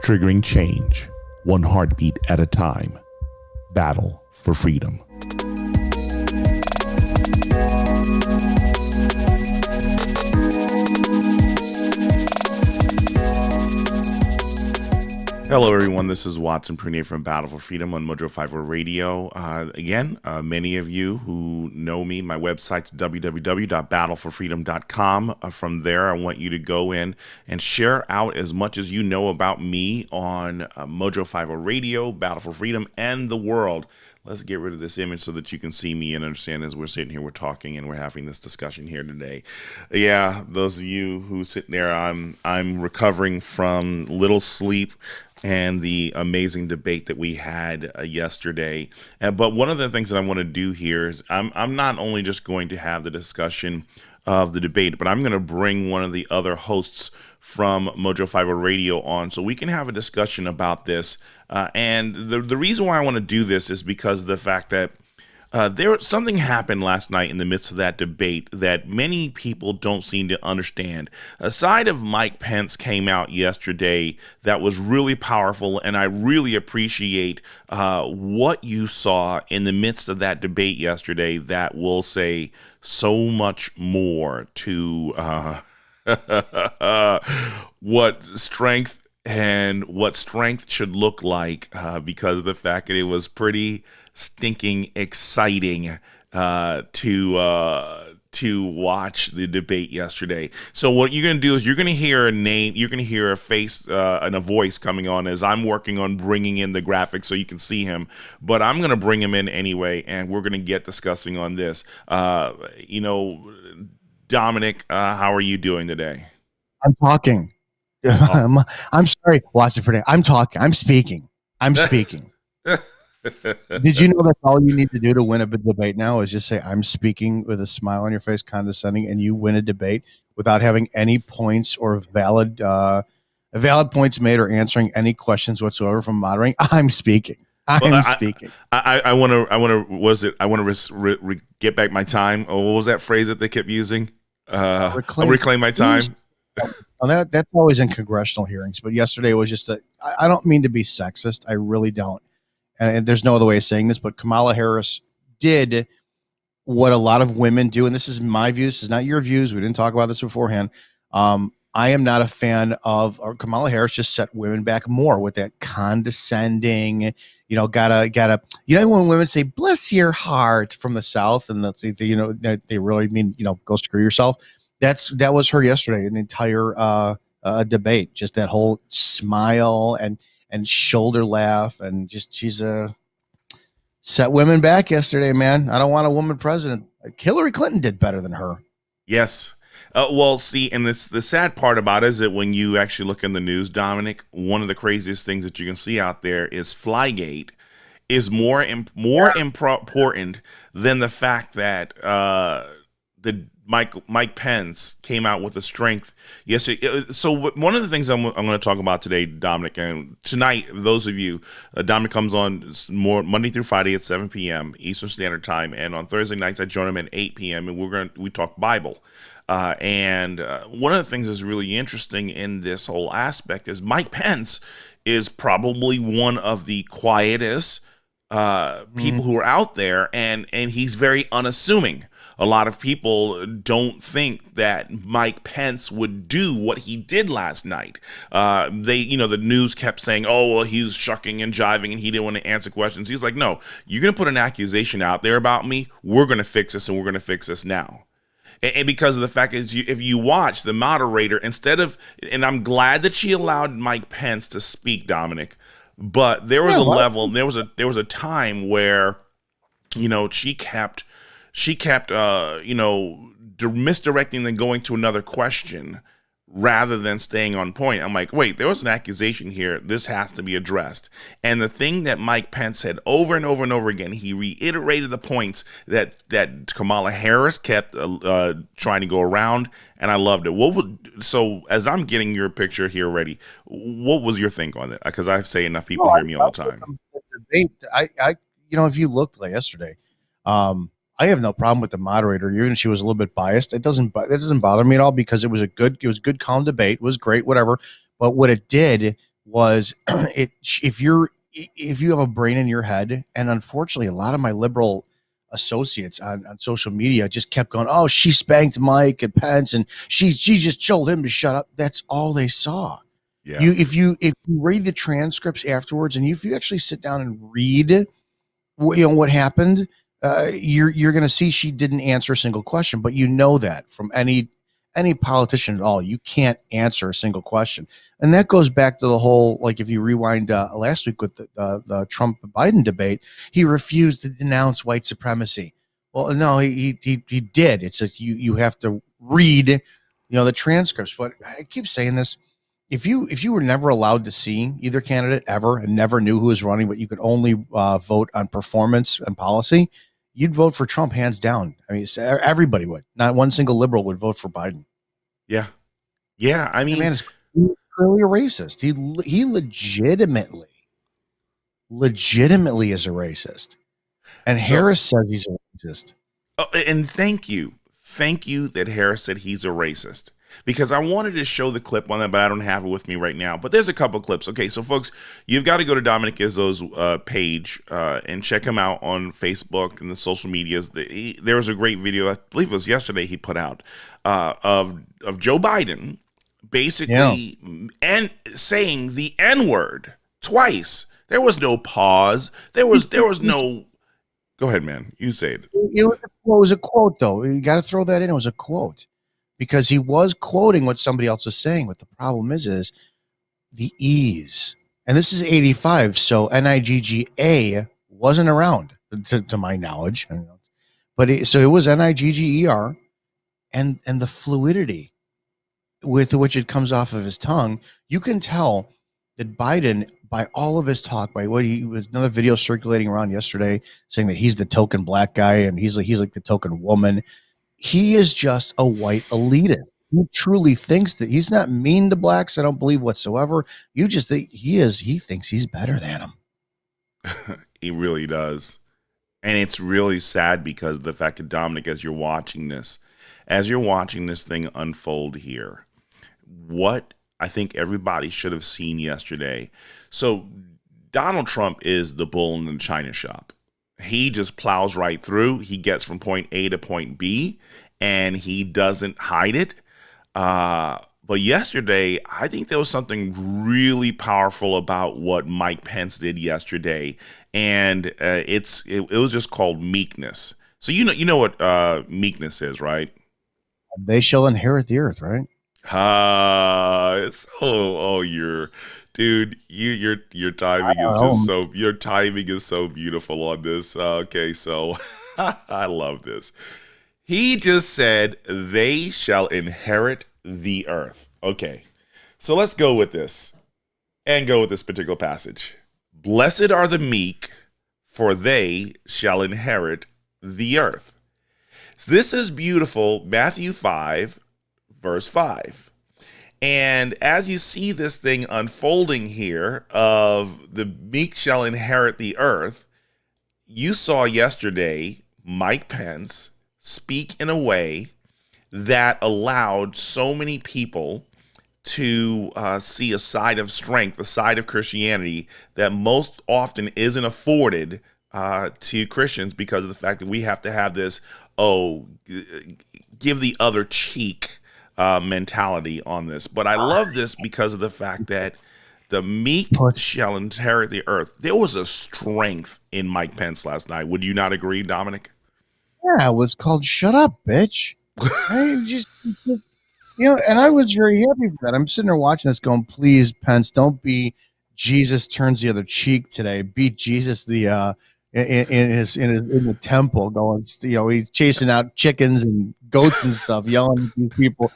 triggering change, one heartbeat at a time. Battle for freedom. Hello, everyone. This is Watson Prunier from Battle for Freedom on Battle4Freedom Radio. Many of you who know me, my website's www.battle4freedom.com. From there, I want you to go in and share out as much as you know about me on Battle4Freedom Radio, Battle for Freedom, and the world. Let's get rid of this image so that you can see me and understand as we're sitting here, we're talking and we're having this discussion here today. Yeah, those of you who sit there, I'm recovering from little sleep and the amazing debate that we had yesterday. But one of the things that I want to do here is I'm not only just going to have the discussion of the debate, but I'm going to bring one of the other hosts from Battle4Freedom Radio on so we can have a discussion about this. And the reason why I want to do this is because of the fact that something happened last night in the midst of that debate that many people don't seem to understand. A side of Mike Pence came out yesterday that was really powerful, and I really appreciate what you saw in the midst of that debate yesterday that will say so much more to what strength should look like because of the fact that it was pretty stinking exciting to watch the debate yesterday. So what you're going to do is you're going to hear a name, you're going to hear a face and a voice coming on as I'm working on bringing in the graphics so you can see him. But I'm going to bring him in anyway, and we're going to get discussing on this. Dominic, how are you doing today? I'm talking. Oh. I'm sorry, Watson. I'm talking. I'm speaking. Did you know that's all you need to do to win a debate now is just say I'm speaking with a smile on your face, condescending, and you win a debate without having any points or valid points made or answering any questions whatsoever from moderating. I'm speaking. Speaking. I want to get back my time. Oh, what was that phrase that they kept using? Reclaim my time. Well, that's always in congressional hearings, but yesterday was just I don't mean to be sexist. I really don't. And there's no other way of saying this, but Kamala Harris did what a lot of women do. And this is my views. This is not your views. We didn't talk about this beforehand. I am not a fan of, or Kamala Harris just set women back more with that condescending, gotta, when women say, bless your heart from the South, and that's, they really mean, go screw yourself. That was her yesterday in the entire debate, just that whole smile and shoulder laugh, and just she's set women back yesterday, man. I don't want a woman president. Hillary Clinton did better than her. Yes. Well, see, and the sad part about it is that when you actually look in the news, Dominic, one of the craziest things that you can see out there is Flygate is more important than the fact that Mike Pence came out with a strength yesterday. So one of the things I'm going to talk about today, Dominic, and tonight, those of you, Dominic comes on more Monday through Friday at 7 p.m. Eastern Standard Time, and on Thursday nights I join him at 8 p.m. and we talk Bible. And one of the things that's really interesting in this whole aspect is Mike Pence is probably one of the quietest people who are out there, and he's very unassuming. A lot of people don't think that Mike Pence would do what he did last night. The news kept saying, oh, well, he was shucking and jiving and he didn't want to answer questions. He's like, no, you're going to put an accusation out there about me. We're going to fix this, and we're going to fix this now. And because of the fact is, if you watch the moderator, and I'm glad that she allowed Mike Pence to speak, Dominic, but there was there was a time where, she kept misdirecting and going to another question rather than staying on point. I'm like, wait, there was an accusation here. This has to be addressed. And the thing that Mike Pence said over and over and over again, he reiterated the points that Kamala Harris kept trying to go around, and I loved it. So as I'm getting your picture here ready, what was your thing on it? Because I say enough people hear me all the time. If you looked like yesterday, I have no problem with the moderator, even if she was a little bit biased. It doesn't bother me at all because it was a good, calm debate. It was great, whatever. But what it did was if you have a brain in your head, and unfortunately, a lot of my liberal associates on social media just kept going, "Oh, she spanked Mike and Pence, and she just told him to shut up." That's all they saw. Yeah. If you read the transcripts afterwards, and if you actually sit down and read what happened, you're going to see she didn't answer a single question. But you know that from any politician at all, you can't answer a single question, and that goes back to the whole, like, if you rewind last week with the Trump Biden debate, he refused to denounce white supremacy. Well, no, he did. It's just you have to read, the transcripts. But I keep saying this: if you were never allowed to see either candidate ever and never knew who was running, but you could only vote on performance and policy, you'd vote for Trump hands down. I mean, everybody would. Not one single liberal would vote for Biden. Yeah. Yeah. I The mean, man is clearly a racist. He legitimately is a racist. And Harris says he's a racist. oh, and thank you. Thank you that Harris said he's a racist. Because I wanted to show the clip on that, but I don't have it with me right now. But there's a couple clips. Okay, so folks, you've got to go to Dominic Izzo's page and check him out on Facebook and the social medias. There was a great video, I believe it was yesterday, he put out of Joe Biden basically and saying the N-word twice. There was no pause. There was no. Go ahead, man. You say it. It was a quote, though. You got to throw that in. It was a quote. Because he was quoting what somebody else was saying. But the problem is the ease. And this is 85, so NIGGA wasn't around, to my knowledge. But so it was NIGGER, and the fluidity with which it comes off of his tongue. You can tell that Biden, by all of his talk, by what he was, another video circulating around yesterday saying that he's the token black guy and he's like the token woman. He is just a white elitist. He truly thinks that he's not mean to blacks. I don't believe whatsoever. You just think he thinks he's better than them. He really does. And it's really sad because of the fact that, Dominic, as you're watching this thing unfold here, what I think everybody should have seen yesterday. So Donald Trump is the bull in the china shop. He just plows right through. He gets from point A to point B, and he doesn't hide it. But yesterday, I think there was something really powerful about what Mike Pence did yesterday, and it was just called meekness. So you know what meekness is, right? They shall inherit the earth, right? Dude, your timing is just your timing is so beautiful on this. Okay, so I love this. He just said they shall inherit the earth. Okay, so let's go with this and go with this particular passage. Blessed are the meek, for they shall inherit the earth. So this is beautiful. Matthew 5, verse 5. And as you see this thing unfolding here of the meek shall inherit the earth, you saw yesterday Mike Pence speak in a way that allowed so many people to see a side of strength, a side of Christianity that most often isn't afforded to Christians because of the fact that we have to have this, give the other cheek mentality on this. But I love this because of the fact that the meek shall inherit the earth. There was a strength in Mike Pence last night. Would you not agree, Dominic? Yeah, it was called "Shut Up, Bitch." I just, and I was very happy for that. I'm sitting there watching this, going, "Please, Pence, don't be Jesus turns the other cheek today. Be Jesus the in the temple, going, he's chasing out chickens and goats and stuff, yelling at these people.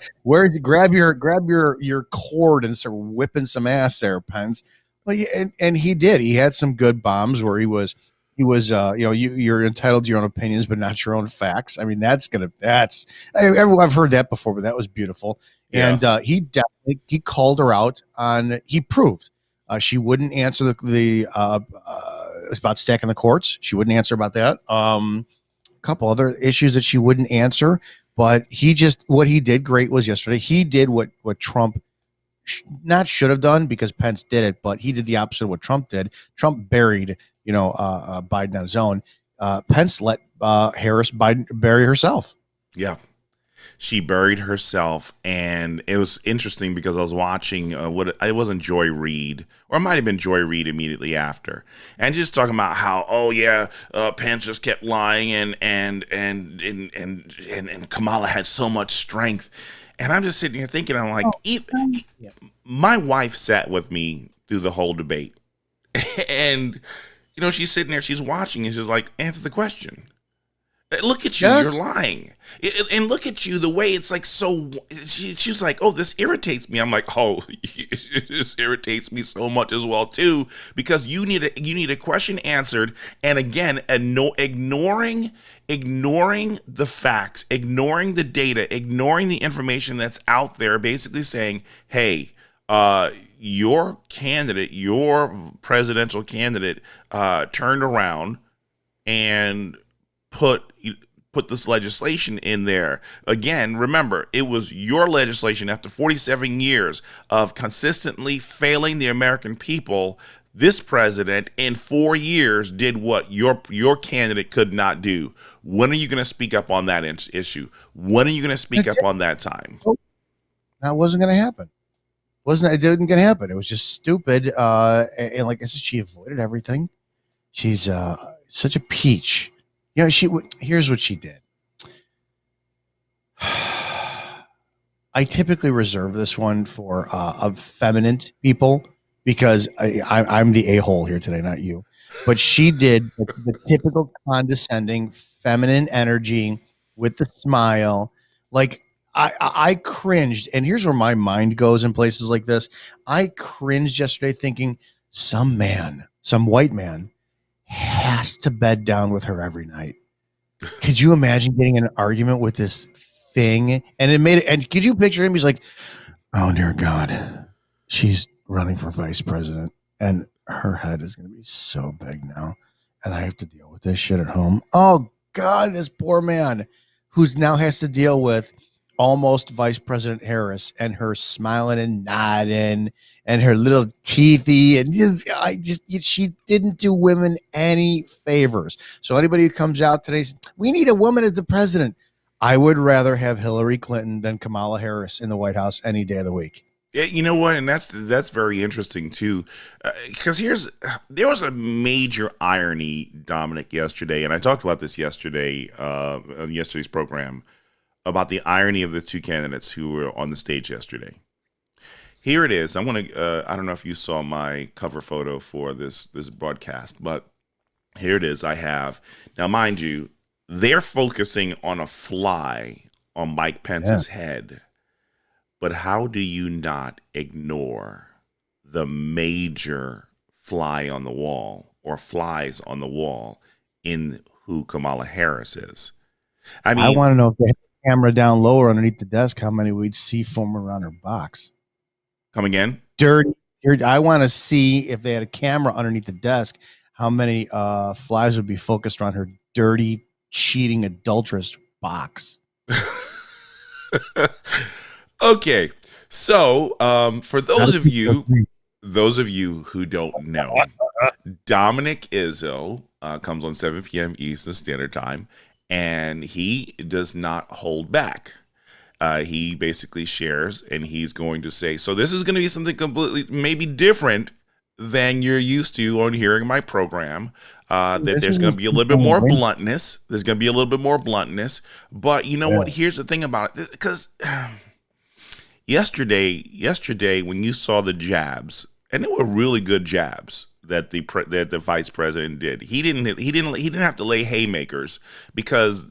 Grab your cord and start whipping some ass there, Pence." But and he did. He had some good bombs where he was you're entitled to your own opinions, but not your own facts. I mean, I've heard that before, but that was beautiful. Yeah. And he definitely, he called her out on, he proved she wouldn't answer the about stacking the courts. She wouldn't answer about that. A couple other issues that she wouldn't answer, but what he did great was yesterday. He did what Trump not should have done, because Pence did it, but he did the opposite of what Trump did. Trump buried, Biden on his own. Pence let Harris bury herself. Yeah. She buried herself, and it was interesting because I was watching it wasn't Joy Reid, or it might have been Joy Reid immediately after, and just talking about how Pence just kept lying, and Kamala had so much strength, and I'm just sitting here thinking, I'm like, my wife sat with me through the whole debate, and she's sitting there, she's watching, and she's like, answer the question. Look at you, You're lying. And look at you, the way it's like so. She's like, oh, this irritates me. I'm like, oh, this irritates me so much as well, too, because you need a question answered. And again, ignoring the facts, ignoring the data, ignoring the information that's out there, basically saying, hey, your candidate, your presidential candidate, turned around and put this legislation in there. Again, remember, it was your legislation after 47 years of consistently failing the American people. This president in 4 years did what your candidate could not do. When are you going to speak up on that issue? When are you going to speak up on that time? That wasn't going to happen. It didn't going to happen. It was just stupid. And like I said, she avoided everything. She's such a peach. Here's what she did. I typically reserve this one for effeminate people, because I'm the a-hole here today, not you. But she did the typical condescending feminine energy with the smile. Like, I cringed. And here's where my mind goes in places like this. I cringed yesterday thinking some white man has to bed down with her every night. Could you imagine getting in an argument with this thing? And could you picture him? He's like, oh dear God, she's running for vice president, and her head is going to be so big now, and I have to deal with this shit at home. Oh God, this poor man who's now has to deal with almost Vice President Harris and her smiling and nodding and her little teethy, and she didn't do women any favors. So anybody who comes out today says, we need a woman as the president, I would rather have Hillary Clinton than Kamala Harris in the White House any day of the week. Yeah, you know what, and that's very interesting too, because there was a major irony, Dominic, yesterday, and I talked about this yesterday on yesterday's program, about the irony of the two candidates who were on the stage yesterday. Here it is. I don't know if you saw my cover photo for this broadcast, but here it is. I have, now mind you, they're focusing on a fly on Mike Pence's head. But how do you not ignore the major fly on the wall, or flies on the wall, in who Kamala Harris is? I mean, I want to know if they had the camera down lower underneath the desk, how many we'd see foaming around her box. Come again? Dirty. I want to see if they had a camera underneath the desk, how many flies would be focused around her dirty, cheating, adulterous box. Okay, so for those of you who don't know, Dominic Izzo comes on 7 p.m. Eastern Standard Time, and he does not hold back. He basically shares, and he's going to say, so this is going to be something completely maybe different than you're used to on hearing my program. That there's going to be a little bit more bluntness. There's going to be a little bit more bluntness. But you know what? Here's the thing about it, because yesterday when you saw the jabs, and they were really good jabs that the vice president did. He didn't have to lay haymakers, because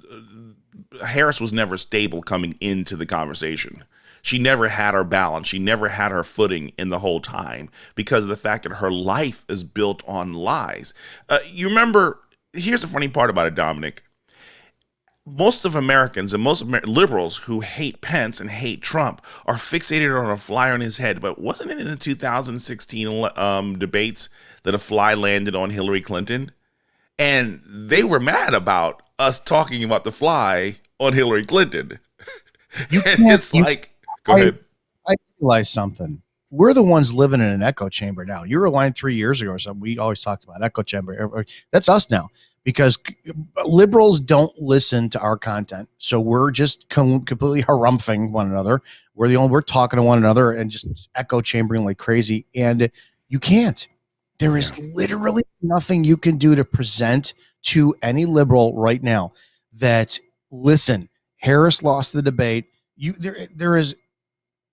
Harris was never stable coming into the conversation. She never had her balance. She never had her footing in the whole time, because of the fact that her life is built on lies. You remember, here's the funny part about it, Dominic. Most of Americans and most liberals who hate Pence and hate Trump are fixated on a fly on his head. But wasn't it in the 2016 debates that a fly landed on Hillary Clinton? And they were mad about us talking about the fly on Hillary Clinton. And it's like, go ahead. I realize something. we're the ones living in an echo chamber now. You were aligned 3 years ago or something. We always talked about echo chamber. That's us now, because liberals don't listen to our content. So we're just completely harumphing one another. We're talking to one another and just echo chambering like crazy. And you can't. There is literally nothing you can do to present to any liberal right now that, listen, Harris lost the debate. There is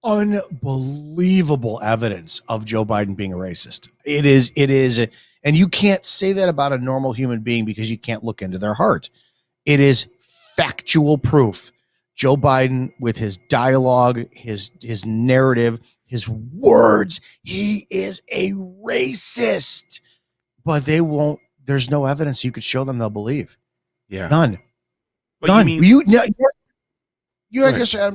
unbelievable evidence of Joe Biden being a racist. It is, and you can't say that about a normal human being because you can't look into their heart. It is factual proof. Joe Biden, with his dialogue, his narrative, his words, he is a racist. But they won't. There's no evidence you could show them they'll believe. Yeah, none. but None. You mean I guess I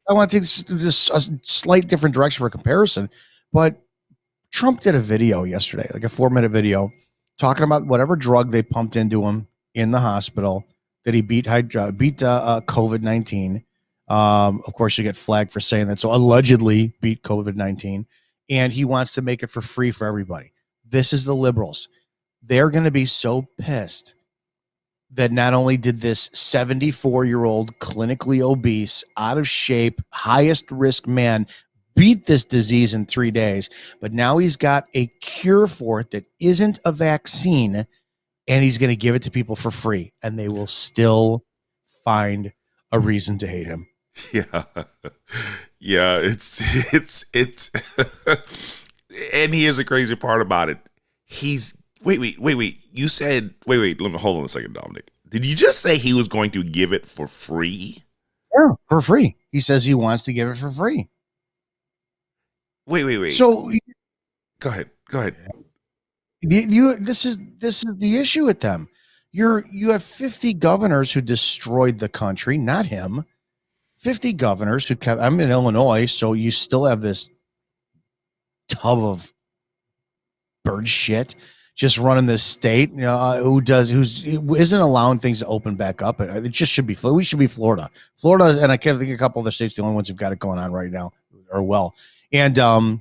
want to take this a slight different direction for comparison, but Trump did a video yesterday, like a 4-minute video, talking about whatever drug they pumped into him in the hospital that he beat COVID-19. Of course, you get flagged for saying that. So allegedly beat COVID-19, and he wants to make it for free for everybody. This is the liberals. They're going to be so pissed that not only did this 74-year-old clinically obese, out of shape, highest risk man beat this disease in 3 days, but now he's got a cure for it that isn't a vaccine, and he's going to give it to people for free, and they will still find a reason to hate him. Yeah. Yeah, it's and here's the crazy part about it. Wait. You said, wait, let me hold on a second, Dominic. Did you just say he was going to give it for free? Yeah, for free. He says he wants to give it for free. Wait. So go ahead. This is the issue with them. You have 50 governors who destroyed the country, not him. 50 governors who kept. I'm in Illinois, so you still have this tub of bird shit just running this state. You know, who isn't allowing things to open back up. It just should be. We should be Florida, and I can't think a couple of the states, the only ones who've got it going on right now, or well. And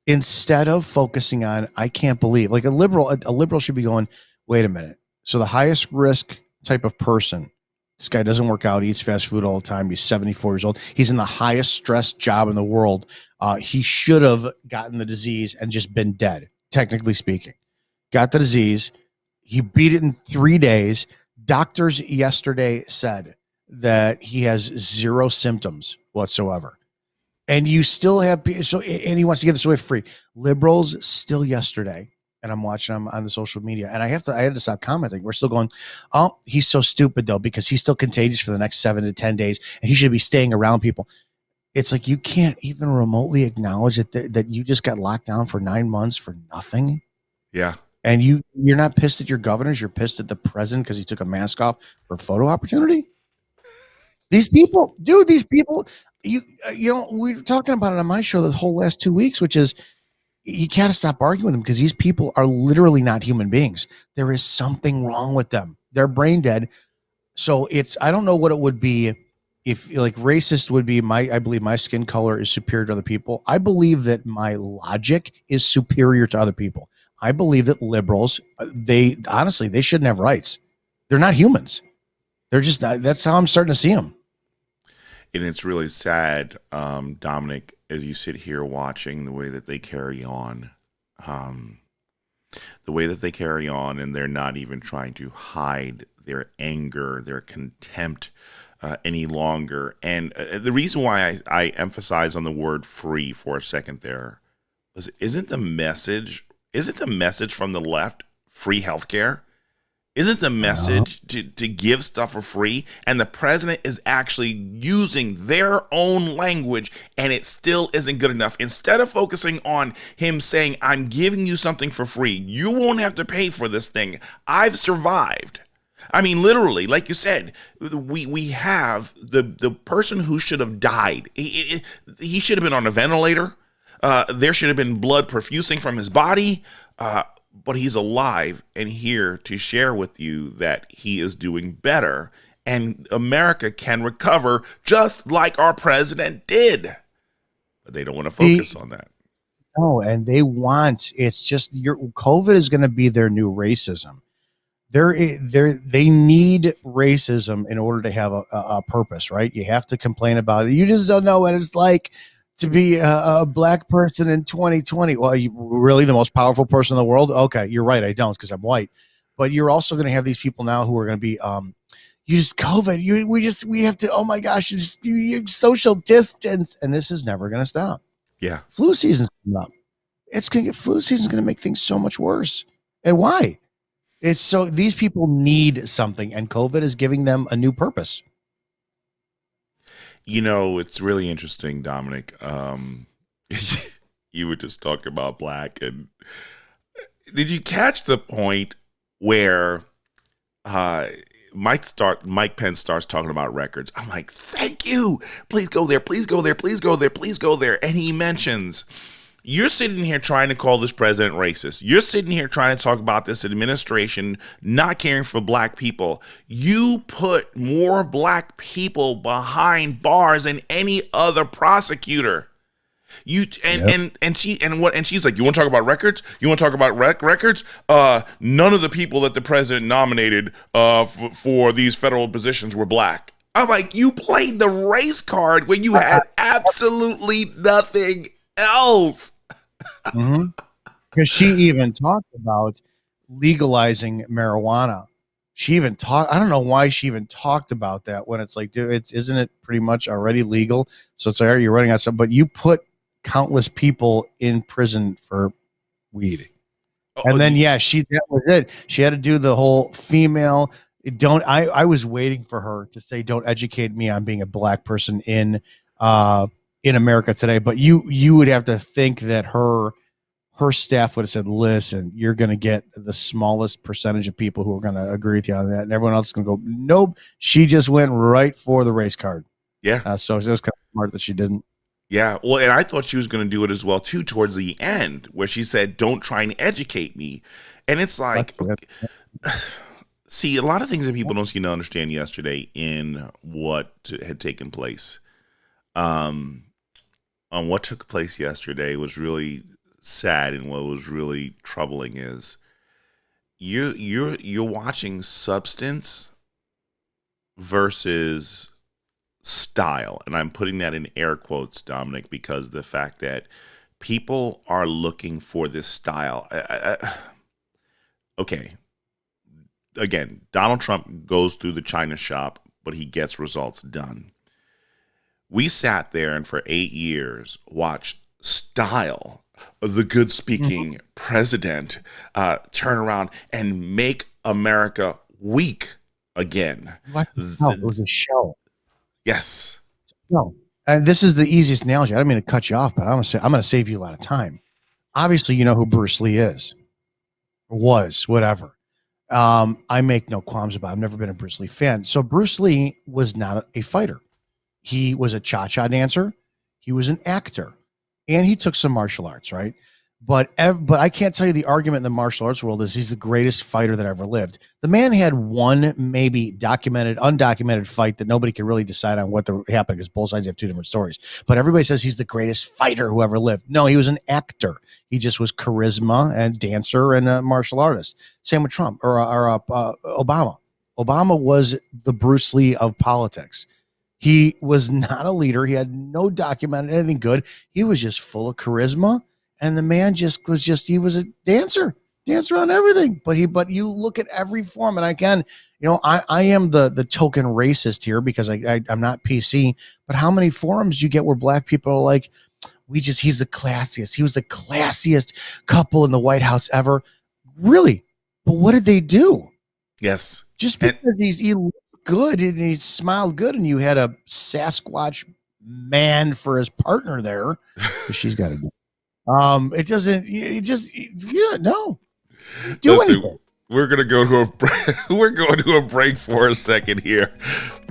instead of focusing on, I can't believe, like a liberal should be going, wait a minute. So the highest risk type of person, this guy doesn't work out, eats fast food all the time. He's 74 years old. He's in the highest stress job in the world. He should have gotten the disease and just been dead, technically speaking. Got the disease. He beat it in 3 days. Doctors yesterday said that he has 0 symptoms whatsoever. And you still have, and he wants to give this away for free. Liberals still yesterday, and I'm watching them on the social media, and I had to stop commenting. We're still going, oh, he's so stupid though, because he's still contagious for the next 7 to 10 days, and he should be staying around people. It's like, you can't even remotely acknowledge that you just got locked down for 9 months for nothing. Yeah. And you're not pissed at your governors. You're pissed at the president because he took a mask off for a photo opportunity. These people, you know, we're talking about it on my show the whole last 2 weeks, which is, you got to stop arguing with them, because these people are literally not human beings. There is something wrong with them. They're brain dead. So I don't know what it would be if, like, racist would be I believe my skin color is superior to other people. I believe that my logic is superior to other people. I believe that liberals, they shouldn't have rights. They're not humans. They're just, that's how I'm starting to see them. And it's really sad, Dominic, as you sit here watching the way that they carry on, and they're not even trying to hide their anger, their contempt any longer. And the reason why I emphasize on the word free for a second there is, isn't the message from the left free healthcare? Isn't the message to give stuff for free? And the president is actually using their own language, and it still isn't good enough. Instead of focusing on him saying, I'm giving you something for free, you won't have to pay for this thing. I've survived. I mean, literally, like you said, we have the person who should have died. He should have been on a ventilator. There should have been blood perfusing from his body. But he's alive and here to share with you that he is doing better, and America can recover just like our president did. But they don't want to focus on that. No, and it's just your COVID is going to be their new racism. They need racism in order to have a purpose, right? You have to complain about it. You just don't know what it's like to be a black person in 2020. Well, you really the most powerful person in the world? Okay, you're right. I don't because I'm white. But you're also going to have these people now who are going to be you just COVID. We have to. Oh my gosh! You social distance, and this is never going to stop. Yeah, flu season's coming up. Flu season's going to make things so much worse. And why? It's so these people need something, and COVID is giving them a new purpose. It's really interesting, Dominic. You were just talking about black, and did you catch the point where Mike Pence starts talking about records? I'm like, thank you. Please go there. Please go there. Please go there. Please go there. And he mentions, you're sitting here trying to call this president racist. You're sitting here trying to talk about this administration not caring for black people. You put more black people behind bars than any other prosecutor. She's like, you want to talk about records? You want to talk about records? None of the people that the president nominated for these federal positions were black. I'm like, you played the race card when you had absolutely nothing else. Mm-hmm. Because she even talked about legalizing marijuana. I don't know why she even talked about that when it's like, dude, isn't it pretty much already legal? So it's like, you're running out of stuff, but you put countless people in prison for weed. And then, that was it. She had to do the whole female. I was waiting for her to say, don't educate me on being a black person in America today. But you would have to think that her staff would have said, listen, you're going to get the smallest percentage of people who are going to agree with you on that. And everyone else is going to go, nope. She just went right for the race card. Yeah. So it was kind of smart that she didn't. Yeah, well, and I thought she was going to do it as well, too, towards the end, where she said, don't try and educate me. And it's like, okay. See, a lot of things that people don't seem to understand yesterday in what had taken place. On what took place yesterday was really sad, and what was really troubling is you're watching substance versus style, and I'm putting that in air quotes, Dominic, because the fact that people are looking for this style. Okay, again, Donald Trump goes through the China shop, but he gets results done. We sat there and for 8 years watched style, the good speaking president, turn around and make America weak again. What? No, it was a show. Yes. No. And this is the easiest analogy. I don't mean to cut you off, but I'm going to save you a lot of time. Obviously, you know who Bruce Lee is. Was, whatever. I make no qualms about it. I've never been a Bruce Lee fan. So Bruce Lee was not a fighter. He was a cha-cha dancer. He was an actor. And he took some martial arts, right? But I can't tell you the argument in the martial arts world is he's the greatest fighter that ever lived. The man had one maybe documented, undocumented fight that nobody can really decide on what happened because both sides have two different stories. But everybody says he's the greatest fighter who ever lived. No, he was an actor. He just was charisma and dancer and a martial artist. Same with Trump or Obama. Obama was the Bruce Lee of politics. He was not a leader. He had no documented anything good. He was just full of charisma. And the man he was a dancer on everything. But you look at every form, and I am the token racist here because I'm not PC. But how many forums you get where black people are like, he's the classiest. He was the classiest couple in the White House ever. Really? But what did they do? Yes. Just because he looked good and he smiled good, and you had a Sasquatch man for his partner there, she's got to go. No. Anything. We're gonna go to a break for a second here.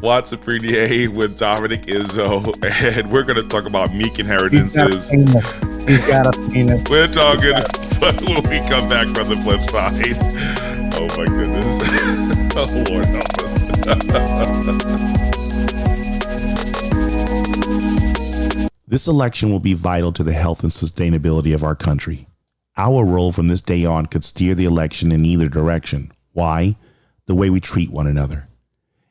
Watson Prunier with Dominic Izzo, and we're gonna talk about Meek inheritances. He's got a penis. We're talking, but when we come back from the flip side, oh my goodness, oh Lord help us. This election will be vital to the health and sustainability of our country. Our role from this day on could steer the election in either direction. Why? The way we treat one another.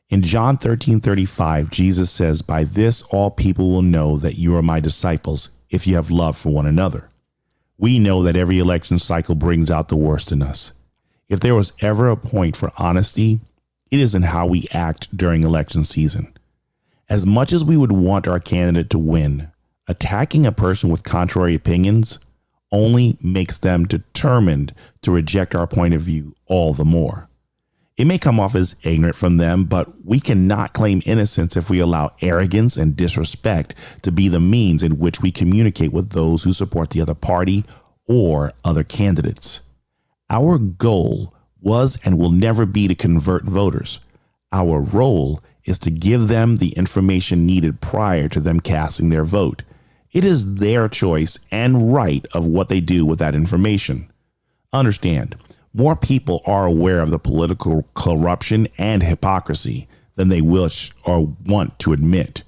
In John 13:35, Jesus says, "By this all people will know that you are my disciples, if you have love for one another." We know that every election cycle brings out the worst in us. If there was ever a point for honesty, it is in how we act during election season. As much as we would want our candidate to win, attacking a person with contrary opinions only makes them determined to reject our point of view all the more. It may come off as ignorant from them, but we cannot claim innocence if we allow arrogance and disrespect to be the means in which we communicate with those who support the other party or other candidates. Our goal was and will never be to convert voters. Our role is to give them the information needed prior to them casting their vote. It is their choice and right of what they do with that information. Understand, more people are aware of the political corruption and hypocrisy than they wish or want to admit.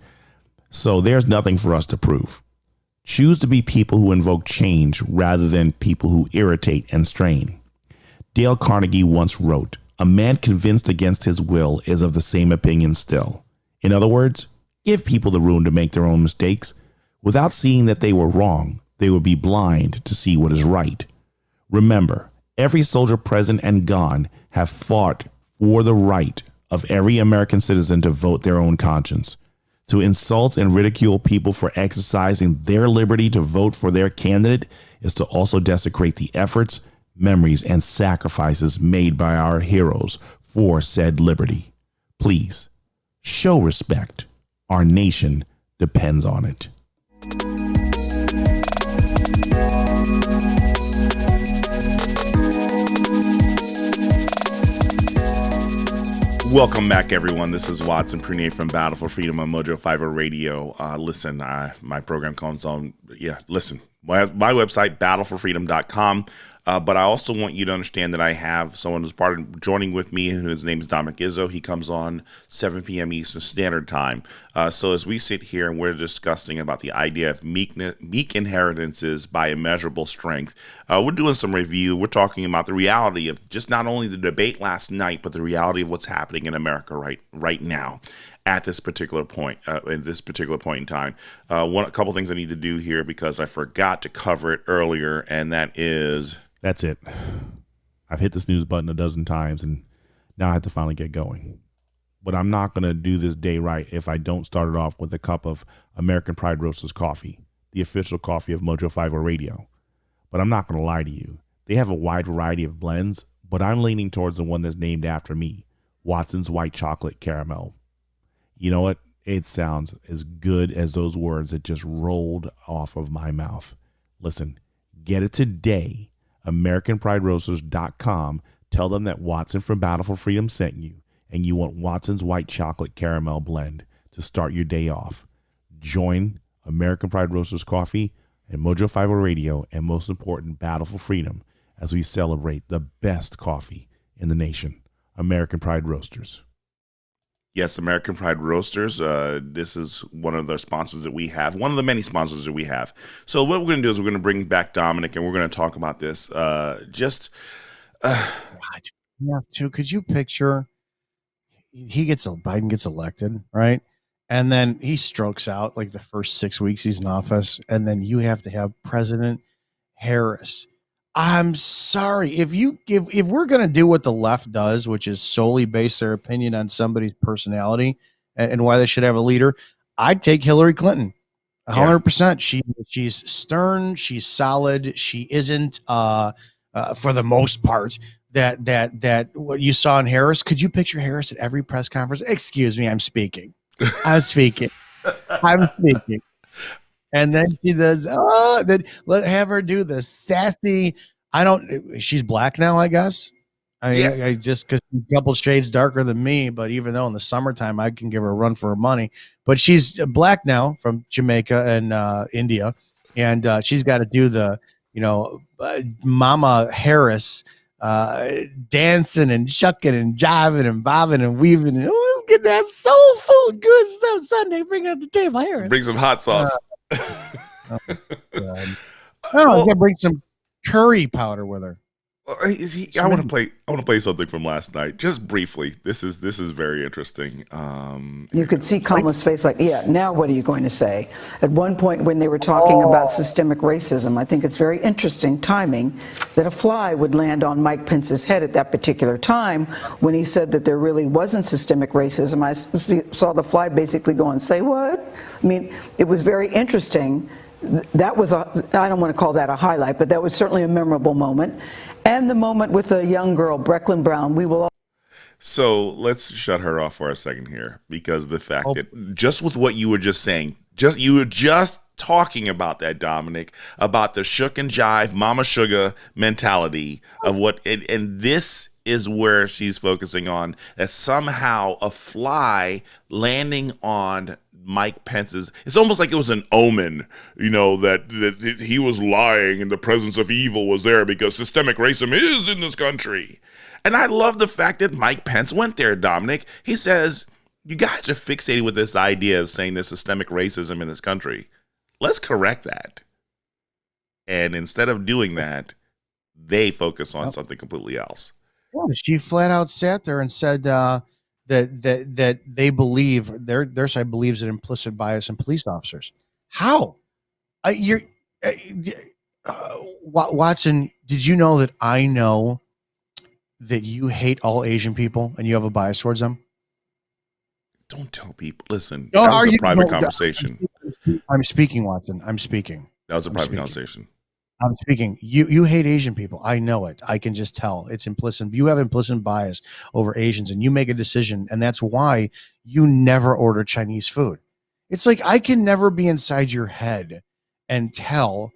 So there's nothing for us to prove. Choose to be people who invoke change rather than people who irritate and strain. Dale Carnegie once wrote, "A man convinced against his will is of the same opinion still." In other words, give people the room to make their own mistakes. Without seeing that they were wrong, they would be blind to see what is right. Remember, every soldier present and gone have fought for the right of every American citizen to vote their own conscience. To insult and ridicule people for exercising their liberty to vote for their candidate is to also desecrate the efforts, memories, and sacrifices made by our heroes for said liberty. Please, show respect. Our nation depends on it. Welcome back, everyone. This is Watson Prunier from Battle for Freedom on Mojo50 Radio. Listen, my program comes on. Listen, my website, battle4freedom.com. But I also want you to understand that I have someone who's joining with me, and his name is Dominic Izzo. He comes on 7 p.m. Eastern Standard Time. So as we sit here and we're discussing about the idea of meek inheritances by immeasurable strength, we're doing some review. We're talking about the reality of just not only the debate last night, but the reality of what's happening in America right now. At this particular point, in time. A couple things I need to do here because I forgot to cover it earlier, and that is... That's it. I've hit the snooze button a dozen times, and now I have to finally get going. But I'm not going to do this day right if I don't start it off with a cup of American Pride Roasters coffee, the official coffee of Mojo50 Radio. But I'm not going to lie to you. They have a wide variety of blends, but I'm leaning towards the one that's named after me, Watson's White Chocolate Caramel. You know what? It sounds as good as those words that just rolled off of my mouth. Listen, get it today. AmericanPrideRoasters.com. Tell them that Watson from Battle for Freedom sent you, and you want Watson's White Chocolate Caramel Blend to start your day off. Join American Pride Roasters Coffee and Mojo50 Radio, and most important, Battle for Freedom, as we celebrate the best coffee in the nation. American Pride Roasters. Yes, American Pride Roasters. This is one of the sponsors that we have, one of the many sponsors that we have. So what we're going to do is we're going to bring back Dominic, and we're going to talk about this. Yeah, too. Could you picture Biden gets elected, right? And then he strokes out like the first 6 weeks he's in office, and then you have to have President Harris. I'm sorry, if we're going to do what the left does, which is solely base their opinion on somebody's personality and why they should have a leader, I'd take Hillary Clinton 100%. She's stern, she's solid, she isn't for the most part that what you saw in Harris. Could you picture Harris at every press conference? Excuse me, I'm speaking. And then she does, then have her do the sassy. She's black now, I guess. I just because she's a couple shades darker than me, but even though in the summertime I can give her a run for her money, but she's black now from Jamaica and India, and she's got to do the, Mama Harris dancing and shucking and jiving and bobbing and weaving. And, let's get that soul food, good stuff Sunday. Bring it up the table, Harris. Bring some hot sauce. Oh, God. Oh, I Well, gotta bring some curry powder with her. I want to play. I want to play something from last night, just briefly. This is very interesting. You could see Kamala's face like, yeah, now what are you going to say? At one point when they were talking Oh. about systemic racism, I think it's very interesting timing that a fly would land on Mike Pence's head at that particular time when he said that there really wasn't systemic racism. I saw the fly basically go and say, what? I mean, it was very interesting. That was I don't want to call that a highlight, but that was certainly a memorable moment. And the moment with a young girl, Brecklin Brown, we will. So let's shut her off for a second here, because the fact that just with what you were just saying, you were just talking about that, Dominic, about the shook and jive, mama sugar mentality of what, and this is where she's focusing on, that somehow a fly landing on Mike Pence's, it's almost like it was an omen, that he was lying and the presence of evil was there because systemic racism is in this country. And I love the fact that Mike Pence went there, Dominic. He says, you guys are fixated with this idea of saying there's systemic racism in this country. Let's correct that. And instead of doing that, they focus on something completely else. Yeah, she flat out sat there and said that they believe their side believes in implicit bias in police officers. How? Watson, did you know that I know that you hate all Asian people and you have a bias towards them? Don't tell people. Listen, No, that was a you, private no, conversation. I'm speaking, Watson. I'm speaking. That was a private speaking. conversation. I'm speaking. You hate Asian people. I know it. I can just tell. It's implicit. You have implicit bias over Asians, and you make a decision, and that's why you never order Chinese food. It's like I can never be inside your head and tell,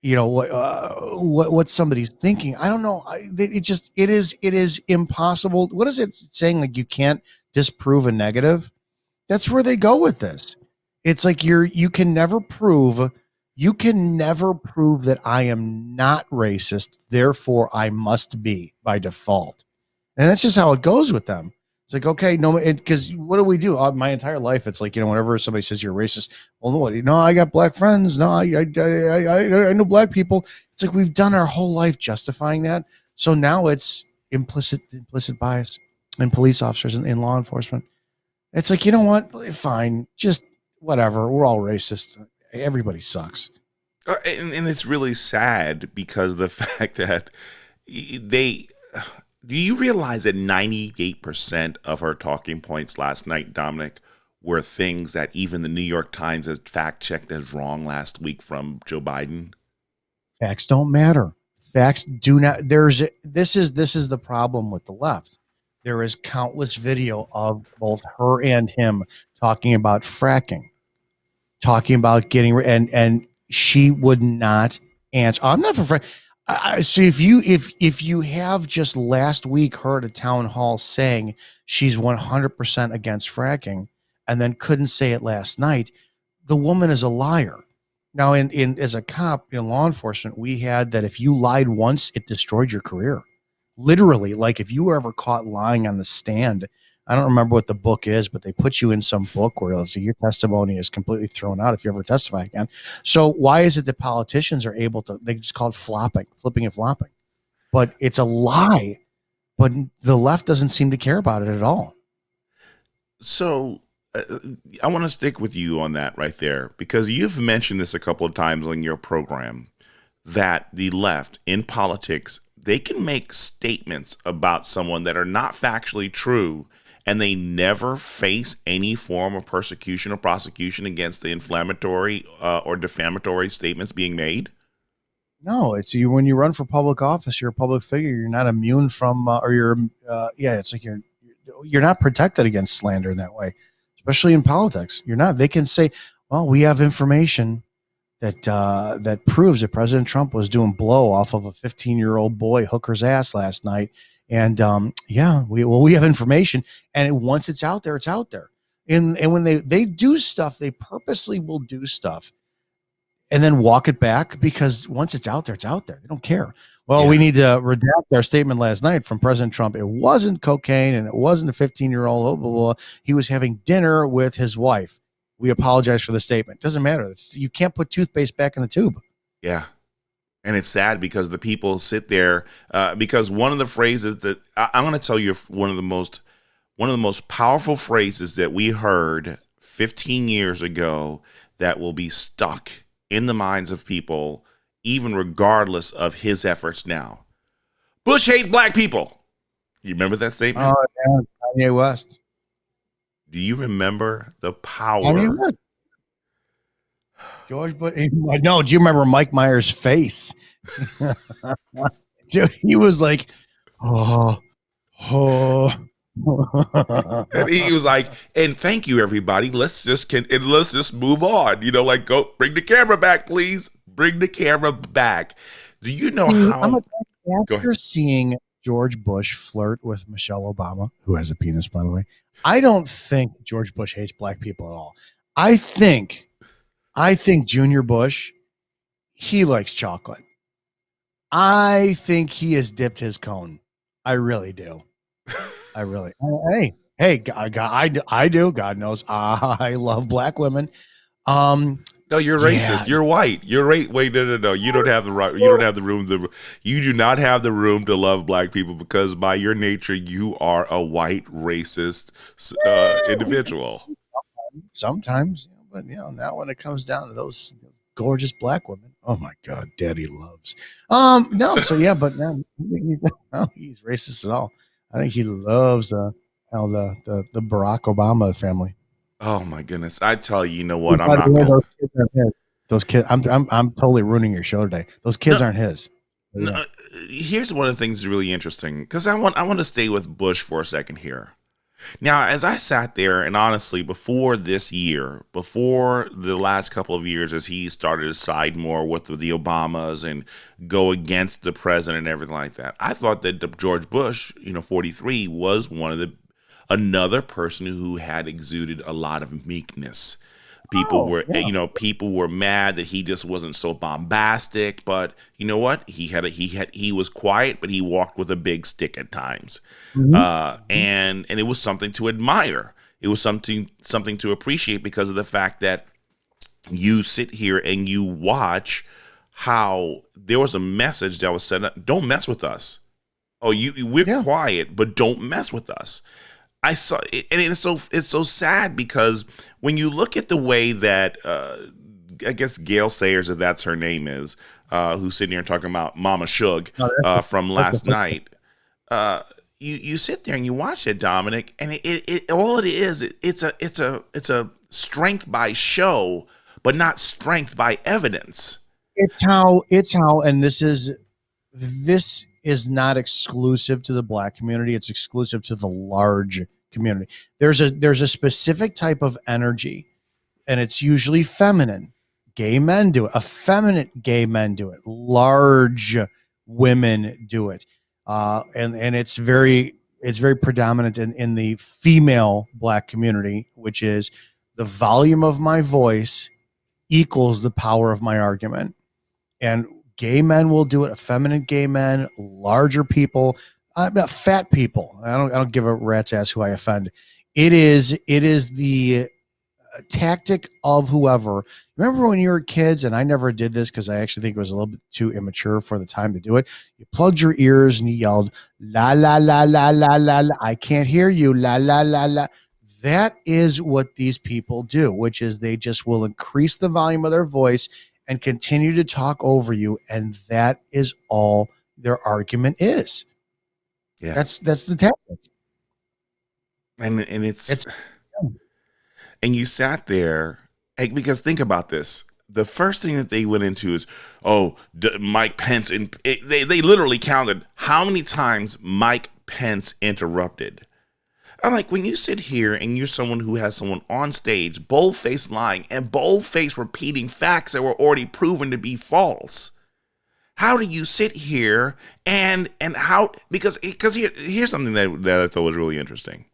what somebody's thinking. I don't know. It is impossible. What is it saying? Like you can't disprove a negative. That's where they go with this. It's like you can never prove that I am not racist, therefore I must be by default. And that's just how it goes with them. It's like, okay, no, because what do we do? My entire life, it's like, whenever somebody says you're racist, well, no, I got black friends. No, I know black people. It's like we've done our whole life justifying that. So now it's implicit bias in police officers and in law enforcement. It's like, you know what? Fine, just whatever. We're all racist. Everybody sucks. And it's really sad because the fact that do you realize that 98% of her talking points last night, Dominic, were things that even the New York Times has fact checked as wrong last week from Joe Biden? Facts don't matter. Facts do not. This is the problem with the left. There is countless video of both her and him talking about fracking, talking about getting and she would not answer. I'm not for fracking. So if you have just last week heard a town hall saying she's 100% against fracking and then couldn't say it last night, the woman is a liar. Now, in as a cop in law enforcement, we had that if you lied once, it destroyed your career. Literally, like if you were ever caught lying on the stand, I don't remember what the book is, but they put you in some book where your testimony is completely thrown out if you ever testify again. So why is it that politicians are able to, they just call it flipping and flopping, but it's a lie, but the left doesn't seem to care about it at all. So I want to stick with you on that right there, because you've mentioned this a couple of times on your program, that the left in politics, they can make statements about someone that are not factually true, and they never face any form of persecution or prosecution against the inflammatory or defamatory statements being made? No, it's you when you run for public office, you're a public figure. You're not immune from, it's like you're not protected against slander in that way, especially in politics. You're not. They can say, well, we have information that proves that President Trump was doing blow off of a 15-year-old boy hooker's ass last night. And we have information, and once it's out there, it's out there. And when they do stuff, they purposely will do stuff and then walk it back, because once it's out there, it's out there. They don't care. Well, we need to redact our statement last night from President Trump. It wasn't cocaine and it wasn't a 15-year-old. Blah, blah, blah. He was having dinner with his wife. We apologize for the statement. Doesn't matter. You can't put toothpaste back in the tube. Yeah. And it's sad because the people sit there because one of the phrases that I'm going to tell you, one of the most powerful phrases that we heard 15 years ago that will be stuck in the minds of people, even regardless of his efforts now. Bush hates black people. You remember that statement? Oh, yeah, Kanye West. Do you remember the power? Kanye West. George Bush. No, do you remember Mike Myers' face? Dude, he was like, oh. And he was like, and thank you, everybody. Let's just move on. You know, like, go bring the camera back, please. Bring the camera back. Do you know how? After seeing George Bush flirt with Michelle Obama, who has a penis, by the way, I don't think George Bush hates black people at all. I think Junior Bush, he likes chocolate. I think he has dipped his cone. I really do. I really. Hey, I do. God knows I love black women. No, you're racist. Yeah. You're white. You're right. Wait, no. You don't have the right. You don't have the room. You do not have the room to love black people because by your nature, you are a white racist individual. Sometimes, but now when it comes down to those gorgeous black women, oh my God, Daddy loves. No, so yeah, but no, he's racist at all. I think he loves the Barack Obama family. Oh my goodness! I tell you, you know what? I'm not going. Those kids. I'm totally ruining your show today. Those kids aren't his. No, here's one of the things that's really interesting because I want to stay with Bush for a second here. Now, as I sat there, and honestly, before this year, before the last couple of years, as he started to side more with the Obamas and go against the president and everything like that, I thought that George Bush, 43, was another person who had exuded a lot of meekness. People were mad that he just wasn't so bombastic, but you know what? He was quiet, but he walked with a big stick at times. Mm-hmm. And it was something to admire. It was something to appreciate because of the fact that you sit here and you watch how there was a message that was said, don't mess with us. Oh, we're quiet, but don't mess with us. I saw it, and it's so sad because when you look at the way that I guess Gail Sayers, if that's her name is, who's sitting here talking about Mama Shug from last night, you sit there and you watch it, Dominic, and it's a strength by show, but not strength by evidence. It's how, and this is not exclusive to the black community. It's exclusive to the large community. There's a specific type of energy, and it's usually feminine. Gay men do it. Effeminate gay men do it. Large women do it. And it's very predominant in the female black community, which is the volume of my voice equals the power of my argument. And gay men will do it. Effeminate gay men, larger people, fat people. I don't give a rat's ass who I offend. It is the tactic of whoever. Remember when you were kids, and I never did this because I actually think it was a little bit too immature for the time to do it. You plugged your ears and you yelled, la, la, la, la, la, la, la. I can't hear you. La, la, la, la. That is what these people do, which is they just will increase the volume of their voice and continue to talk over you, and that is all their argument is. Yeah, that's the tactic. And it's and you sat there because think about this. The first thing that they went into is, Mike Pence, and they literally counted how many times Mike Pence interrupted. I'm like, when you sit here and you're someone who has someone on stage, bold-faced lying and bold-faced repeating facts that were already proven to be false, how do you sit here and how, because here's something that I thought was really interesting.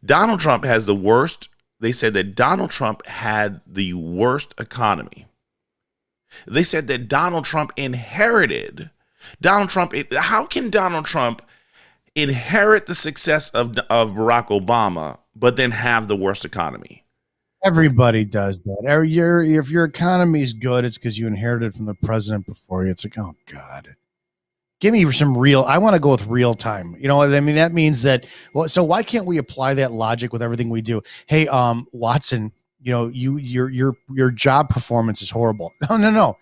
Donald Trump has the worst, they said that Donald Trump had the worst economy. They said that Donald Trump inherited, how can Donald Trump inherit the success of Barack Obama, but then have the worst economy? Everybody does that. If your economy is good, it's because you inherited from the president before you. It's like, oh God, give me some real. I want to go with real time. You know what I mean? That means that. Well, so why can't we apply that logic with everything we do? Hey, Watson, you know, your job performance is horrible. No.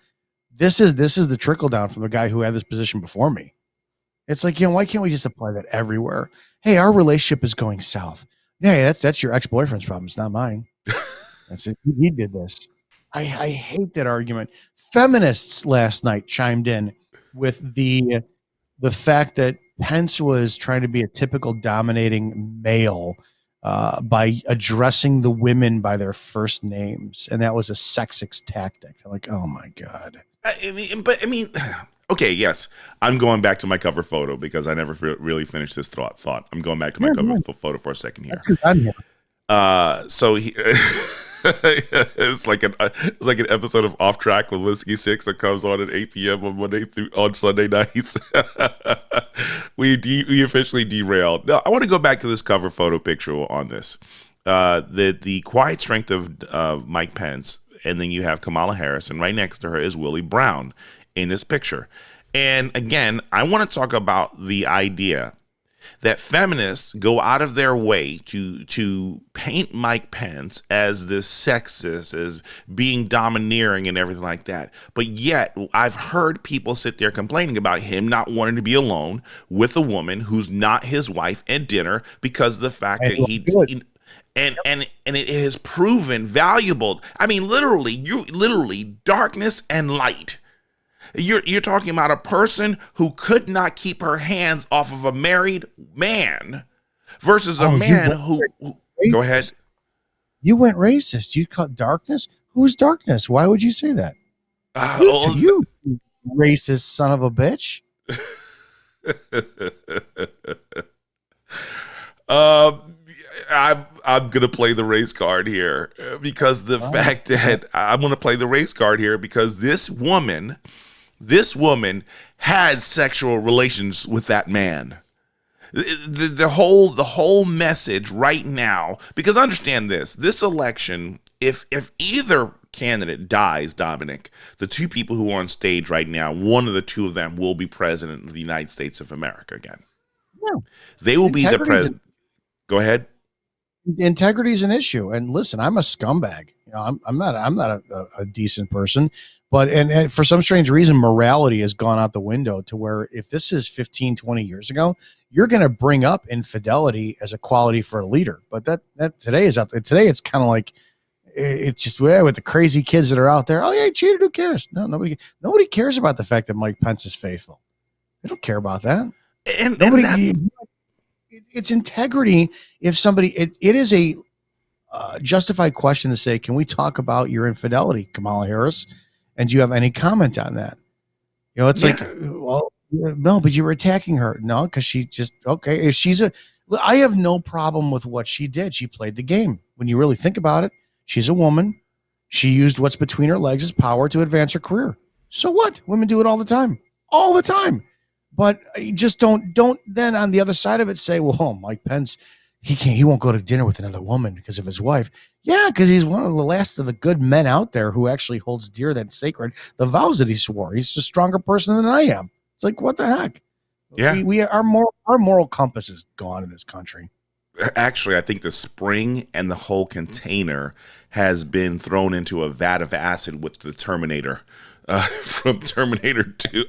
This is the trickle down from the guy who had this position before me. It's like, you know, why can't we just apply that everywhere? Hey, our relationship is going south. Yeah, that's your ex-boyfriend's problem. It's not mine. That's it. He did this. I hate that argument. Feminists last night chimed in with the fact that Pence was trying to be a typical dominating male by addressing the women by their first names, and that was a sexist tactic. I'm like, oh my God. I mean, okay, yes, I'm going back to my cover photo because I never really finished this thought. I'm going back to my cover photo for a second here. I'm here. So it's like an episode of Off Track with Linsky Six that comes on at 8 p.m. on Sunday nights. we officially derailed. Now I want to go back to this cover photo picture on this. The quiet strength of Mike Pence, and then you have Kamala Harris, and right next to her is Willie Brown in this picture. And again, I want to talk about the idea that feminists go out of their way to paint Mike Pence as this sexist, as being domineering and everything like that. But yet I've heard people sit there complaining about him not wanting to be alone with a woman who's not his wife at dinner because of the fact that and it has proven valuable. I mean, literally darkness and light. You're talking about a person who could not keep her hands off of a married man versus a man who go ahead. You went racist. You called darkness? Who's darkness? Why would you say that? You racist son of a bitch. I'm gonna play the race card here because the fact that I'm gonna play the race card here because this woman had sexual relations with that man. The whole message right now, because understand this election, if either candidate dies, Dominic, the two people who are on stage right now, one of the two of them will be president of the United States of America again. Yeah. They will be the president. Go ahead. Integrity is an issue, and listen, I'm a scumbag. You know, I'm not a decent person, but and for some strange reason, morality has gone out the window to where if this is 15, 20 years ago, you're going to bring up infidelity as a quality for a leader. But that today is out there. Today it's kind of like it's just with the crazy kids that are out there. Oh yeah, he cheated. Who cares? No, nobody cares about the fact that Mike Pence is faithful. They don't care about that. And nobody. It's integrity. If somebody, it is a justified question to say, can we talk about your infidelity, Kamala Harris? And do you have any comment on that? You know, it's like, well, no, but you were attacking her. No, because she just, okay. If I have no problem with what she did. She played the game. When you really think about it, she's a woman. She used what's between her legs as power to advance her career. So what? Women do it all the time. All the time. But you just don't then on the other side of it say, well, Mike Pence, he won't go to dinner with another woman because of his wife. Yeah, because he's one of the last of the good men out there who actually holds dear that sacred, the vows that he swore. He's a stronger person than I am. It's like, what the heck? Yeah. Our moral compass is gone in this country. Actually, I think the spring and the whole container has been thrown into a vat of acid with the Terminator. From Terminator 2,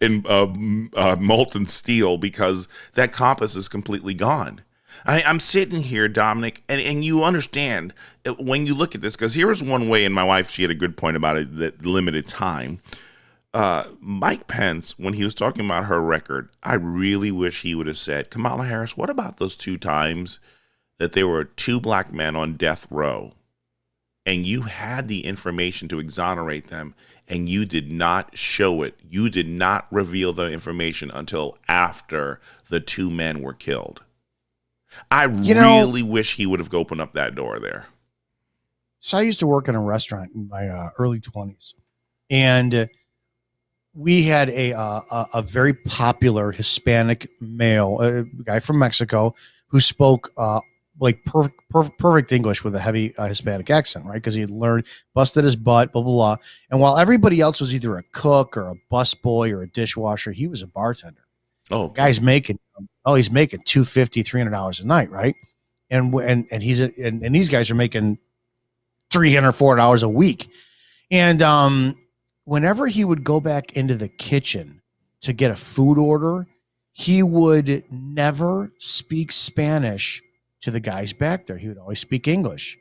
in molten steel, because that compass is completely gone. I'm sitting here, Dominic, and you understand when you look at this, because here is one way, and my wife, she had a good point about it, that limited time. Mike Pence, when he was talking about her record, I really wish he would have said, Kamala Harris, what about those 2 times that there were 2 black men on death row, and you had the information to exonerate them, and you did not show it. You did not reveal the information until after the 2 men were killed. I really wish he would have opened up that door there. So I used to work in a restaurant in my early 20s, and we had a very popular Hispanic male, a guy from Mexico, who spoke like perfect English with a heavy Hispanic accent, right? Because he learned, busted his butt, blah blah blah. And while everybody else was either a cook or a busboy or a dishwasher, he was a bartender. Oh, The guy's making he's making $250, $300 a night, right? And these guys are making $300, $400 a week. And whenever he would go back into the kitchen to get a food order, he would never speak Spanish to the guys back there. He would always speak English.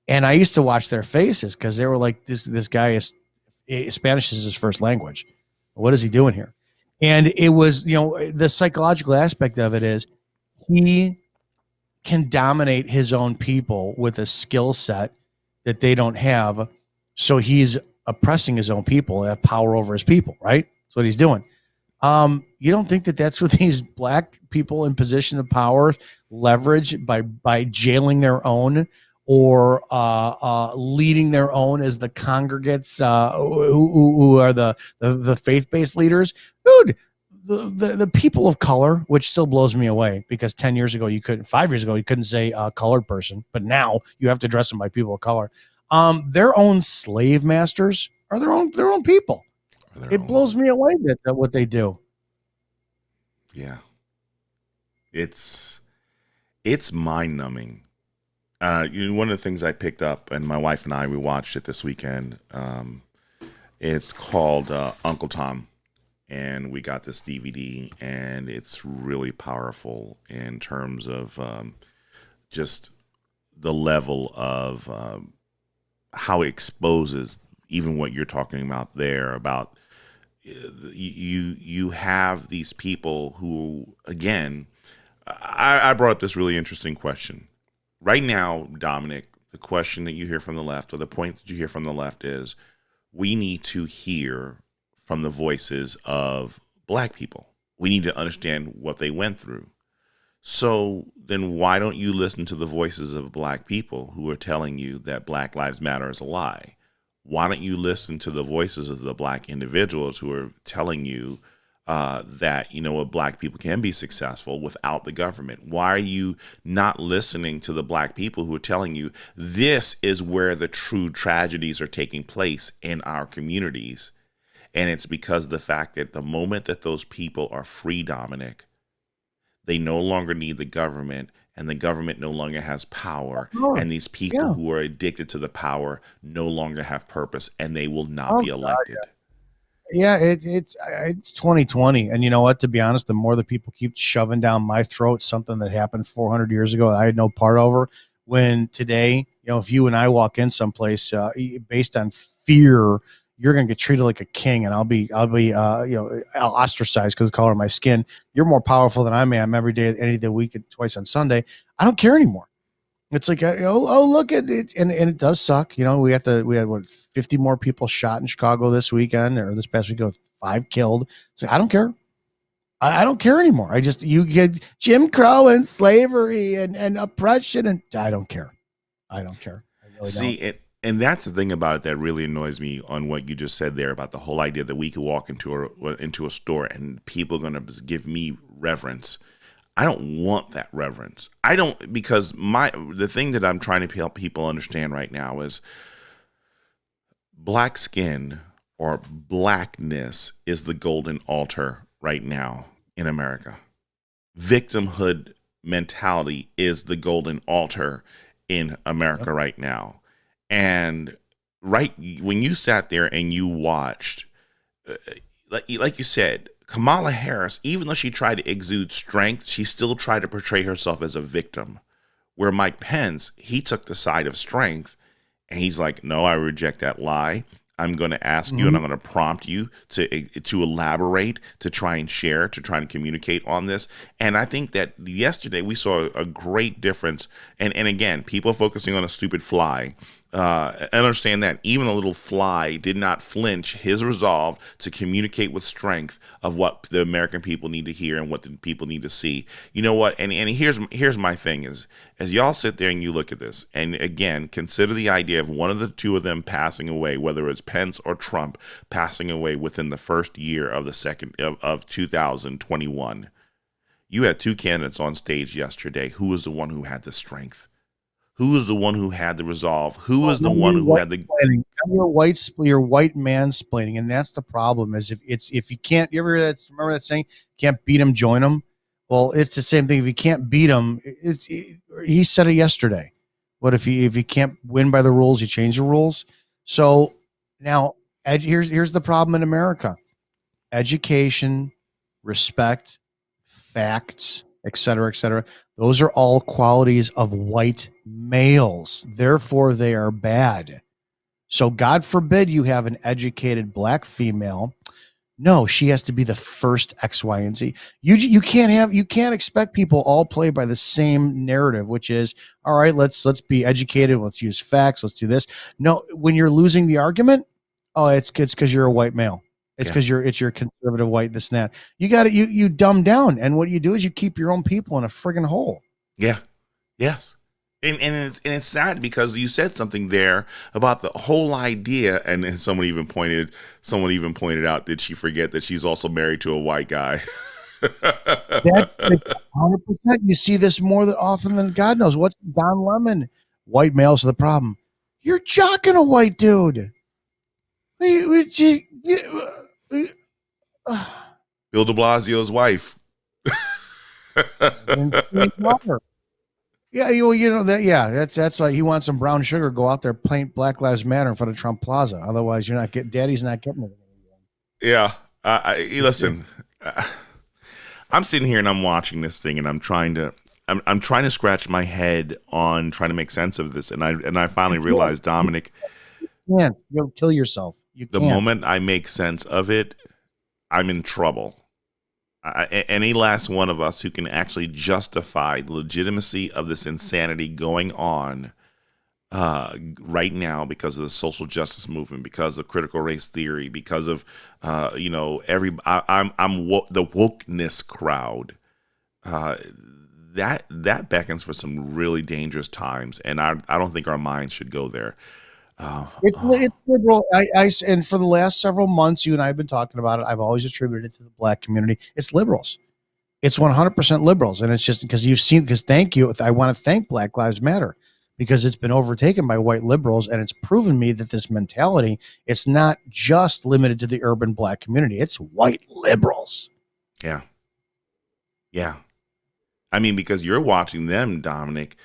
And I used to watch their faces because they were like, this guy Spanish is his first language. What is he doing here? And it was, the psychological aspect of it is he can dominate his own people with a skill set that they don't have. So he's oppressing his own people and have power over his people, right? That's what he's doing. You don't think that that's what these black people in position of power leverage by jailing their own or leading their own as the congregates who are the faith-based leaders? Dude, the people of color, which still blows me away because 10 years ago, 5 years ago, you couldn't say colored person, but now you have to address them by people of color. Their own slave masters are their own people. It blows me away that what they do. Yeah. It's mind numbing. One of the things I picked up, and my wife and I, we watched it this weekend. It's called Uncle Tom, and we got this DVD, and it's really powerful in terms of just the level of how it exposes even what you're talking about there about you have these people who, again, I brought up this really interesting question. Right now, Dominic, the question that you hear from the left, or the point that you hear from the left is, we need to hear from the voices of black people. We need to understand what they went through. So then why don't you listen to the voices of black people who are telling you that Black Lives Matter is a lie? Why don't you listen to the voices of the black individuals who are telling you that, black people can be successful without the government? Why are you not listening to the black people who are telling you this is where the true tragedies are taking place in our communities? And it's because of the fact that the moment that those people are free, Dominic, they no longer need the government, and the government no longer has power. And these people who are addicted to the power no longer have purpose, and they will not be elected. It's 2020. And you know what? To be honest, the more the people keep shoving down my throat something that happened 400 years ago that I had no part over, when today, if you and I walk in someplace based on fear, you're going to get treated like a king, and I'll be ostracized because of the color of my skin. You're more powerful than I am every day, any day of the week, and twice on Sunday. I don't care anymore. It's like, look at it. And it does suck. We had 50 more people shot in Chicago this weekend, or this past weekend, 5 killed. It's like, I don't care. I don't care anymore. You get Jim Crow and slavery and oppression, and I don't care. I don't care. I really don't. And that's the thing about it that really annoys me on what you just said there about the whole idea that we could walk into a store and people are going to give me reverence. I don't want that reverence. I don't, because the thing that I'm trying to help people understand right now is black skin or blackness is the golden altar right now in America. Victimhood mentality is the golden altar in America right now. And when you sat there and you watched, like you said, Kamala Harris, even though she tried to exude strength, she still tried to portray herself as a victim. Where Mike Pence, he took the side of strength, and he's like, no, I reject that lie. I'm going to ask you, and I'm going to prompt you to elaborate, to try and share, to try and communicate on this. And I think that yesterday we saw a great difference. And again, people focusing on a stupid fly. Understand that even a little fly did not flinch his resolve to communicate with strength of what the American people need to hear and what the people need to see. You know what? And here's my thing is, as y'all sit there and you look at this, and again, consider the idea of one of the two of them passing away, whether it's Pence or Trump passing away within the first year of of 2021. You had two candidates on stage yesterday. Who was the one who had the strength? Who was the one who had the resolve? Who was the one who had the your white mansplaining, and that's the problem. Is if you can't, you ever hear that? Remember that saying? Can't beat him, join him. Well, it's the same thing. If you can't beat him, he said it yesterday. What if you can't win by the rules, you change the rules? So now, here's the problem in America: education, respect, facts, et cetera, et cetera. Those are all qualities of white males. Therefore, they are bad. So God forbid you have an educated black female. No, she has to be the first X, Y, and Z. You can't expect people all play by the same narrative, which is, all right, let's be educated, let's use facts, let's do this. No, when you're losing the argument, oh, it's because you're a white male. It's because it's your conservative white, this and that. You got it. You dumb down, and what you do is you keep your own people in a friggin' hole. Yeah. Yes. And it's sad because you said something there about the whole idea, and someone even pointed out, did she forget that she's also married to a white guy? That's 100%. You see this more often than God knows. What's Don Lemon? White males are the problem. You're jocking a white dude. Bill de Blasio's wife. Yeah, that's why he wants some brown sugar. Go out there, paint Black Lives Matter in front of Trump Plaza. Otherwise, Daddy's not getting it. Yeah, listen. I'm sitting here and I'm watching this thing, and I'm trying to scratch my head on trying to make sense of this, and I finally realized, Dominic, you'll kill yourself. The moment I make sense of it, I'm in trouble. Any last one of us who can actually justify the legitimacy of this insanity going on right now because of the social justice movement, because of critical race theory, because of I'm the wokeness crowd. That beckons for some really dangerous times, and I don't think our minds should go there. It's liberal. And for the last several months, you and I have been talking about it. I've always attributed it to the black community. It's liberals. It's 100% liberals, and it's just because thank you. I want to thank Black Lives Matter because it's been overtaken by white liberals, and it's proven me that this mentality, it's not just limited to the urban black community. It's white liberals. Yeah. Yeah. I mean, because you're watching them, Dominic,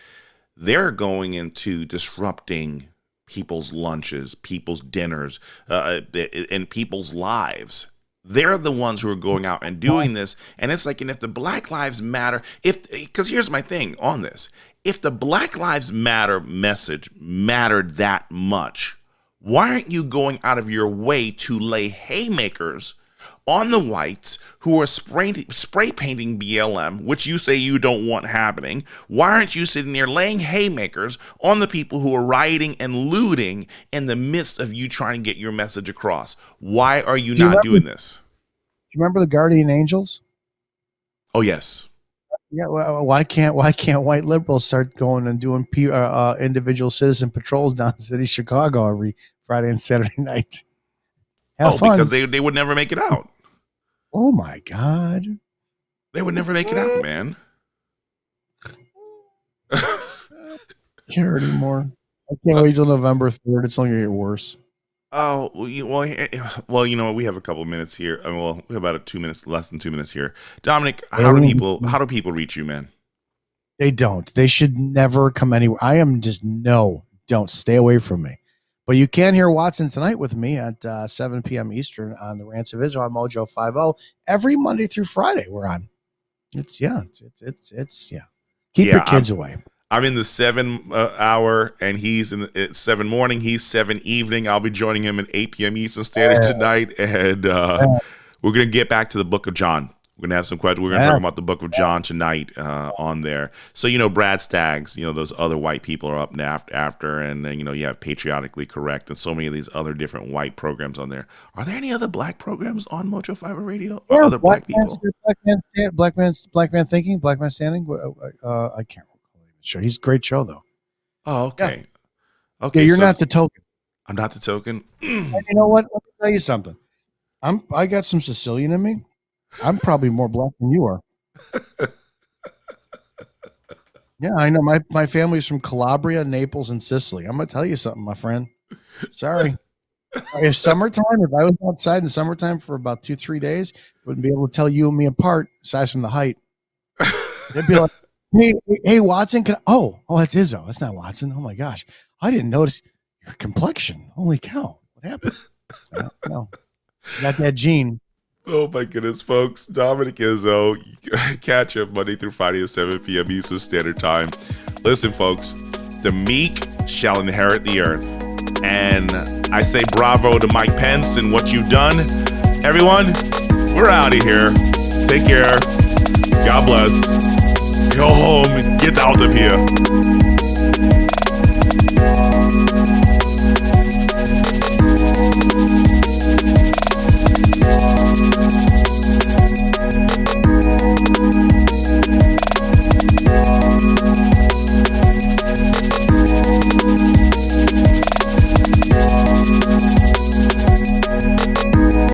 they're going into disrupting people's lunches, people's dinners, and people's lives. They're the ones who are going out and doing this. And it's like, and if the Black Lives Matter, because here's my thing on this. If the Black Lives Matter message mattered that much, why aren't you going out of your way to lay haymakers on the whites who are spray painting BLM, which you say you don't want happening? Why aren't you sitting there laying haymakers on the people who are rioting and looting in the midst of you trying to get your message across? Why are you not doing this? Do you remember the Guardian Angels? Oh, yes. Yeah. Well, why can't white liberals start going and doing individual citizen patrols down in the city of Chicago every Friday and Saturday night? Have fun. Because they would never make it out. Oh my God. They would never make it out, man. Can't hear anymore. I can't wait till November 3rd. It's only gonna get worse. Oh, well, you know what? We have a couple of minutes here. We have about 2 minutes, less than 2 minutes here. Dominic, how do people reach you, man? They don't. They should never come anywhere. I am just don't stay away from me. But you can hear Watson tonight with me at 7 p.m. Eastern on the Rants of Israel on Mojo 50 every Monday through Friday. We're on. It's Keep your kids away. I'm in the 7 hour, and he's in 7 morning. He's 7 evening. I'll be joining him at 8 p.m. Eastern Standard tonight, and we're gonna get back to the Book of John. We're gonna have some questions. We're gonna talk about the Book of John tonight on there. So Brad Staggs, those other white people are up after, and then you have Patriotically Correct and so many of these other different white programs on there. Are there any other black programs on Mojo 50 Radio? Or other black people? Black man thinking, Black Man Standing. I can't recall the show. He's a great show though. Oh, okay. Yeah. Okay, you're not the token. I'm not the token. And you know what? Let me tell you something. I got some Sicilian in me. I'm probably more black than you are. Yeah, I know. My family's from Calabria, Naples, and Sicily. I'm gonna tell you something, my friend. Sorry. If summertime, if I was outside in summertime for about 2-3 days, wouldn't be able to tell you and me apart, aside from the height. They'd be like, hey, Watson, oh, that's Izzo. That's not Watson. Oh my gosh. I didn't notice your complexion. Holy cow. What happened? No. Got that gene. Oh my goodness, folks. Dominic Izzo. Catch him Monday through Friday at 7 p.m. Eastern Standard Time. Listen, folks, the meek shall inherit the earth. And I say bravo to Mike Pence and what you've done. Everyone, we're out of here. Take care. God bless. Go home and get out of here.